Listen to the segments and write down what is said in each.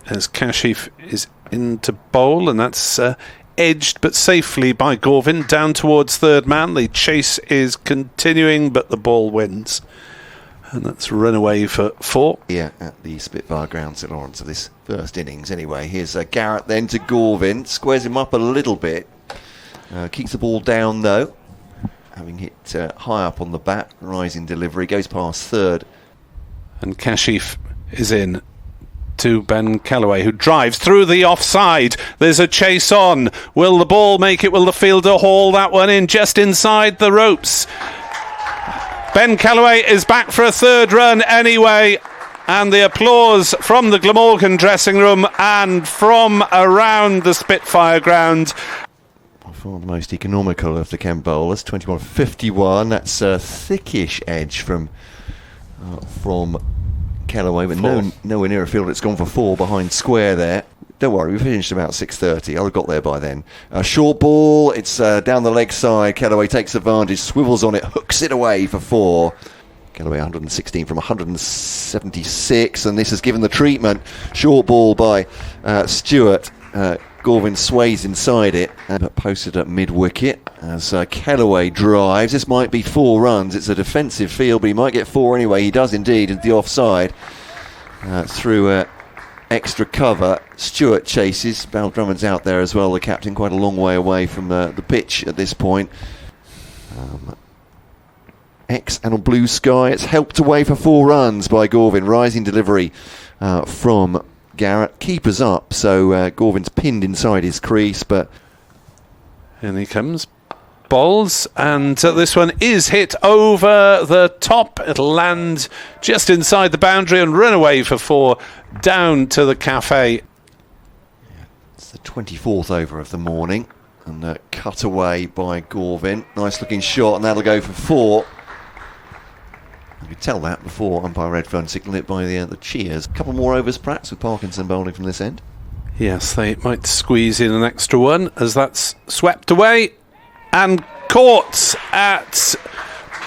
as Kashif is into bowl, and that's edged but safely by Gorvin down towards third man. The chase is continuing, but the ball wins, and that's run away for 4. Yeah, at the Spitfire ground, St Lawrence, of this first innings anyway. Here's Garrett then to Gorvin, squares him up a little bit, keeps the ball down though, having hit high up on the bat. Rising delivery, goes past third, and Kashif is in to Ben Callaway, who drives through the offside. There's a chase on. Will the ball make it? Will the fielder haul that one in just inside the ropes? Ben Callaway is back for a third run anyway, and the applause from the Glamorgan dressing room and from around the Spitfire ground. For the most economical of the Kent bowlers, 21.51. That's a thickish edge from Callaway, but nowhere near a field. It's gone for 4 behind square there. Don't worry, we finished about 6:30. I'll have got there by then. Short ball, it's down the leg side. Callaway takes advantage, swivels on it, hooks it away for 4. Callaway 116 from 176, and this has given the treatment. Short ball by Stewart. Gorvin sways inside it, but posted at mid-wicket as Callaway drives. This might be 4 runs. It's a defensive field, but he might get 4 anyway. He does indeed, into the offside through extra cover. Stewart chases. Bal Drummond's out there as well, the captain, quite a long way away from the pitch at this point. X and on blue sky. It's helped away for 4 runs by Gorvin. Rising delivery from Garrett. Keepers up, so Gorvin's pinned inside his crease, but in he comes. Bowls, and this one is hit over the top. It'll land just inside the boundary and run away for 4 down to the cafe. It's the 24th over of the morning, and cut away by Gorvin. Nice looking shot, and that'll go for 4. You could tell that before umpire Redfern signalled it by the cheers. A couple more overs perhaps with Parkinson bowling from this end. Yes, they might squeeze in an extra one as that's swept away and caught at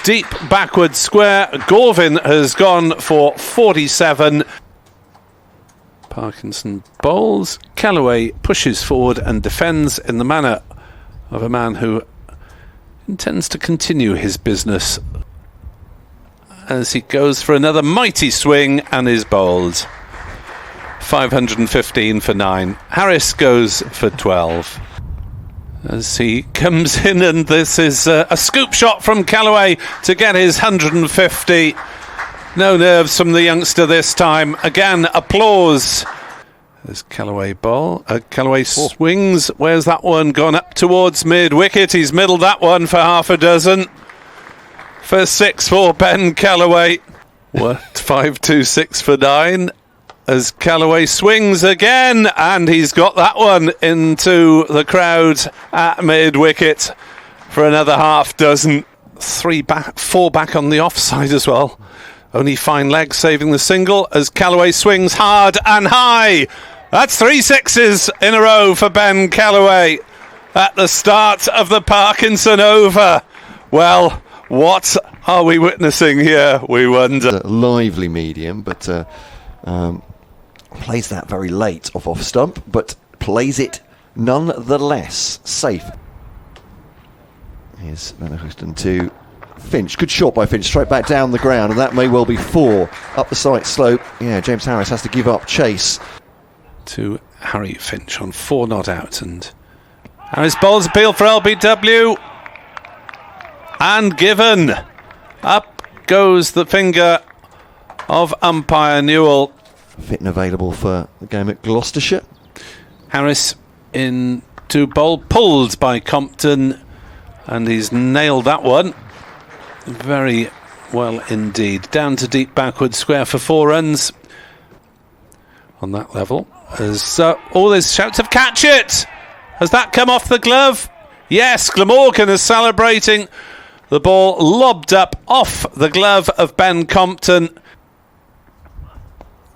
deep backward square. Gorvin has gone for 47. Parkinson bowls. Callaway pushes forward and defends in the manner of a man who intends to continue his business, as he goes for another mighty swing and is bowled. 515 for 9. Harris goes for 12. As he comes in, and this is a scoop shot from Callaway to get his 150. No nerves from the youngster this time. Again, applause. There's Callaway bowl. Callaway swings. Where's that one gone? Up towards mid-wicket. He's middled that one for half a dozen. For 6 for Ben Callaway. What? 526 for 9. As Callaway swings again, and he's got that one into the crowd at mid-wicket for another half dozen. 4 back on the offside as well. Only fine leg saving the single as Callaway swings hard and high. That's 3 sixes in a row for Ben Callaway at the start of the Parkinson over. Well, what are we witnessing here, we wonder? A lively medium, but plays that very late off stump, but plays it nonetheless safe. Here's Van Houston to Finch. Good shot by Finch, straight back down the ground, and that may well be 4 up the side slope. Yeah, James Harris has to give up chase. To Harry Finch on 4 not out, and Harris bowls appeal for LBW. And given. Up goes the finger of umpire Newell. Fit and available for the game at Gloucestershire. Harris in to bowl, pulled by Compton, and he's nailed that one very well indeed. Down to deep backward square for 4 runs on that level. As all these shouts of catch it! Has that come off the glove? Yes, Glamorgan is celebrating. The ball lobbed up off the glove of Ben Compton.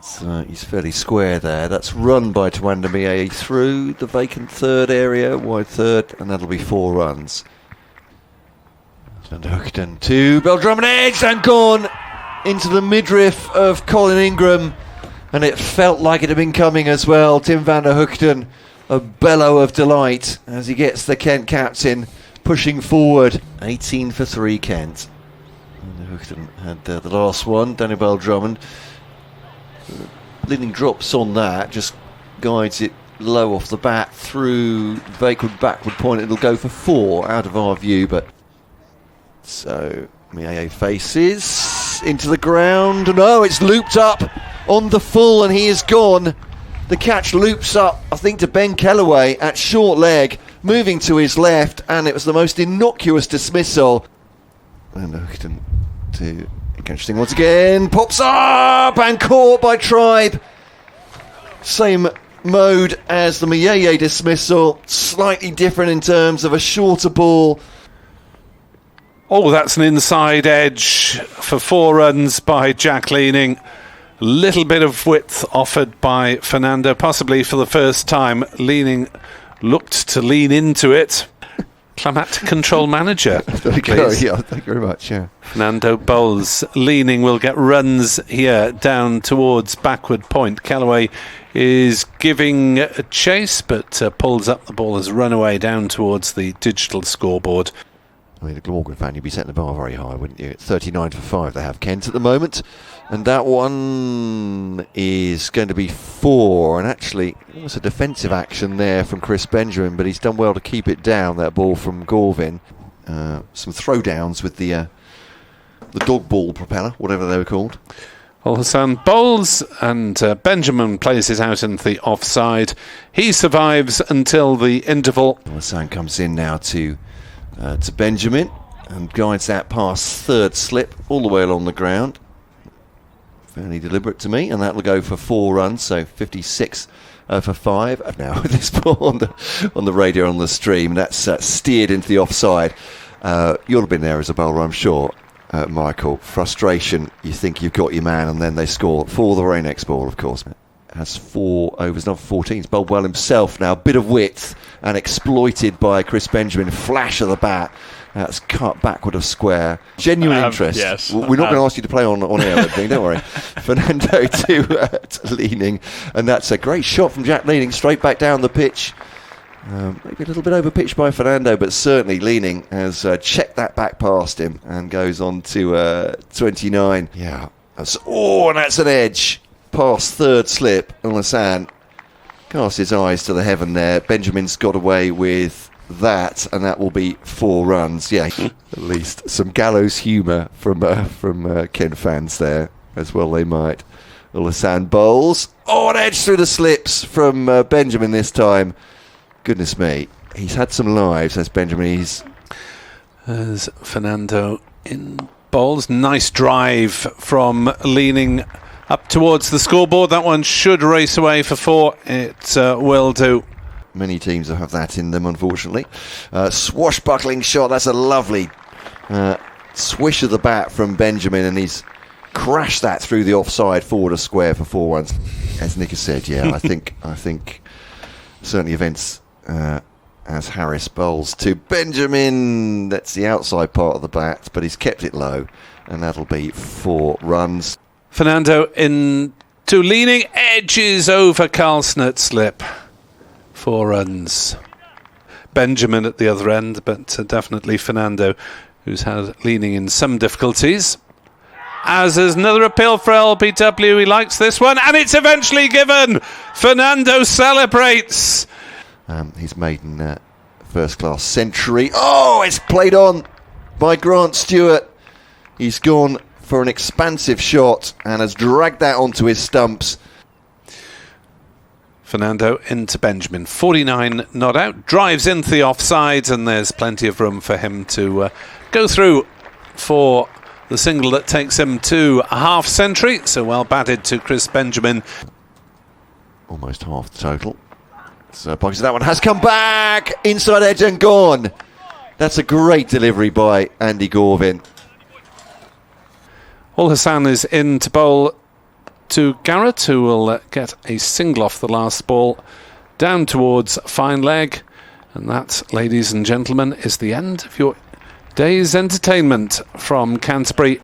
So he's fairly square there. That's run by Tawanda Mie through the vacant third area, wide third, and that'll be 4 runs. And Hookton to Bal Drummond, edged and gone into the midriff of Colin Ingram. And it felt like it had been coming as well. Tim van der Hoogten, a bellow of delight as he gets the Kent captain pushing forward. 18 for 3, Kent. Van der Hoogten had the last one. Daniel Drummond. Leading drops on that, just guides it low off the bat through backward point. It'll go for 4 out of our view, but so Miaye faces into the ground. No, it's looped up on the full and he is gone. The catch loops up, I think, to Ben Callaway at short leg, moving to his left, and it was the most innocuous dismissal. And Hoogten to interesting once again, pops up and caught by Tribe. Same mode as the Miaye dismissal, slightly different in terms of a shorter ball. Oh, that's an inside edge for 4 runs by Jack Leaning. Little bit of width offered by Fernando, possibly for the first time. Leaning looked to lean into it. Climatic control manager. There we go. Yeah, thank you very much. Yeah. Fernando bowls. Leaning will get runs here down towards backward point. Callaway is giving a chase, but pulls up the ball as run away down towards the digital scoreboard. I mean, a Glamorgan fan, you'd be setting the bar very high, wouldn't you? 39 for 5 they have Kent at the moment. And that one is going to be 4. And actually, it was a defensive action there from Chris Benjamin, but he's done well to keep it down, that ball from Gorvin. Some throwdowns with the dog ball propeller, whatever they were called. Al-Hassan bowls and Benjamin places out into the offside. He survives until the interval. Al-Hassan comes in now to Benjamin and guides that past third slip all the way along the ground. Fairly deliberate to me, and that will go for 4 runs, so 56 for 5. Now with this ball on the radio on the stream, that's steered into the offside. You'll have been there as a bowler, I'm sure, Michael. Frustration, you think you've got your man, and then they score for the very next ball, of course. Has 4 overs, not 14. He's bowled well himself now. Bit of width and exploited by Chris Benjamin. Flash of the bat. That's cut backward of square. Genuine interest. Yes. We're not going to ask you to play on air or anything, don't worry. Fernando to Leaning. And that's a great shot from Jack Leaning straight back down the pitch. Maybe a little bit over pitched by Fernando, but certainly Leaning has checked that back past him and goes on to 29. Yeah. And that's an edge. Past third slip, and Al-Hassan casts his eyes to the heaven there. Benjamin's got away with that, and that will be 4 runs. Yeah, at least some gallows humour from Ken fans there, as well they might. Al-Hassan bowls. An edge through the slips from Benjamin this time. Goodness me, he's had some lives, has Benjamin. As Fernando in bowls. Nice drive from Leaning up towards the scoreboard. That one should race away for 4. It will do. Many teams have that in them, unfortunately. Swashbuckling shot. That's a lovely swish of the bat from Benjamin, and he's crashed that through the offside forward of square for 4 runs. As Nick has said, yeah, I think certainly events as Harris bowls to Benjamin. That's the outside part of the bat, but he's kept it low, and that'll be 4 runs. Fernando in to Leaning, edges over Carlson at slip. 4 runs. Benjamin at the other end, but definitely Fernando, who's had Leaning in some difficulties. As there's another appeal for LBW, he likes this one, and it's eventually given. Fernando celebrates. His maiden first-class century. It's played on by Grant Stewart. He's gone for an expansive shot and has dragged that onto his stumps. Fernando into Benjamin. 49 not out. Drives into the offside, and there's plenty of room for him to go through for the single that takes him to a half century. So well batted to Chris Benjamin. Almost half the total. So that one has come back. Inside edge and gone. That's a great delivery by Andy Gorvin. Al-Hassan is in to bowl to Garrett, who will get a single off the last ball down towards fine leg. And that, ladies and gentlemen, is the end of your day's entertainment from Canterbury.